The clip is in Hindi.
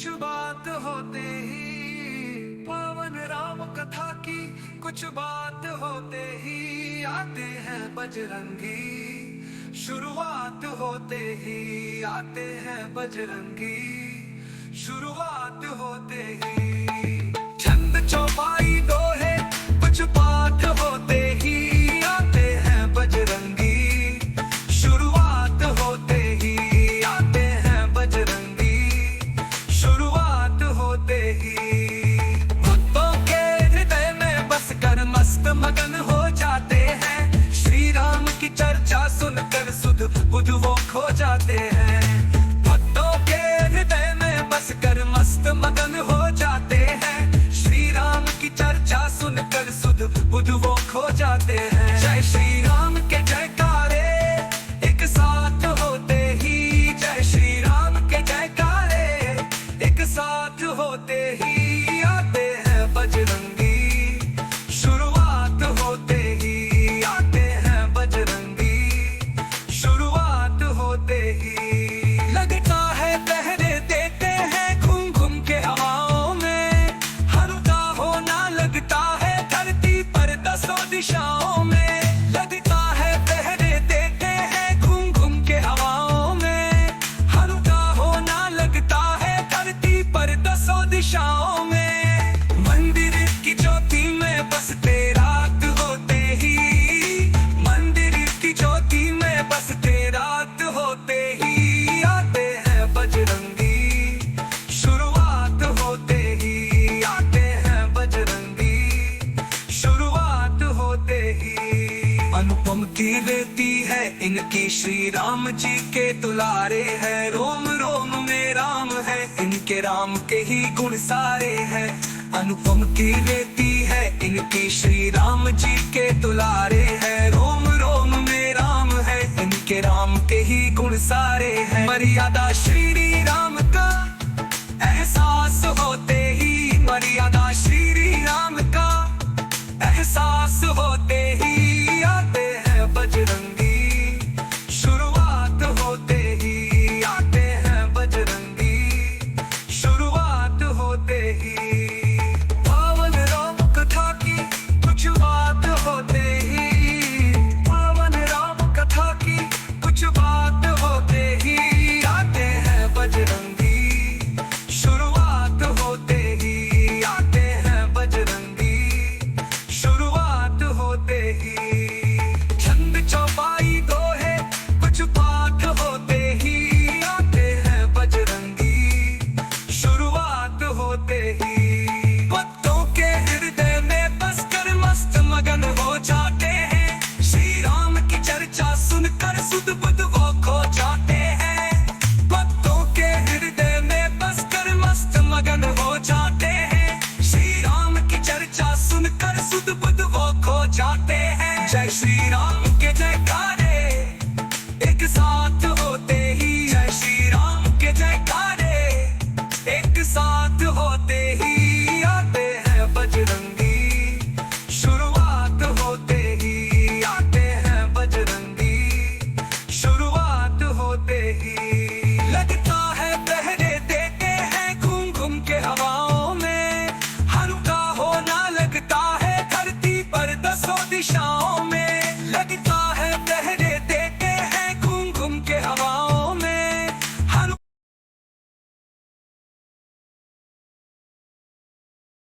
कुछ बात होते ही पावन राम कथा की, कुछ बात होते ही आते हैं बजरंगी। शुरुआत होते ही आते हैं बजरंगी, शुरुआत होते ही छंद चौपाई दोहे, कुछ पाठ होते ही आते हैं बजरंगी। शुरुआत होते ही आते हैं बजरंगी, शुरुआत होते ही भक्तों के हृदय में बस कर मस्त मगन हो जाते हैं। श्री राम की चर्चा सुनकर सुध बुध वो खो जाते हैं। भक्तों के हृदय में बस कर मस्त मगन हो जाते हैं। श्री राम की चर्चा सुनकर सुध बुध वो खो जाते हैं। जय श्री राम के जयकारे एक साथ होते ही, जय श्री राम के जयकारे एक साथ होते ही आते हैं बजरंगी। शुरुआत होते ही आते हैं बजरंगी, शुरुआत होते ही लगता है पहरे देते हैं घूम घूम के हवाओं में। हल्का होना लगता है धरती पर दसों दिशाओं में। लगता है पहरे देते हैं घूम घूम के हवाओं में। हल्का होना लगता है धरती पर दसों दिशाओं में। मंदिर की ज्योति में बसते रात होते ही, मंदिर की ज्योति में बसते रात होते ही आते हैं बजरंगी। शुरुआत होते ही आते हैं बजरंगी, शुरुआत होते ही अनुपम कीर्ति है इनकी, श्री राम जी के दुलारे हैं। रोम रोम में राम है इनके, राम के ही गुण सारे हैं। अनुपम कीर्ति है इनकी, श्री राम जी के दुलारे हैं। रोम रोम में राम है इनके, राम के ही गुण सारे हैं। मर्यादा श्री राम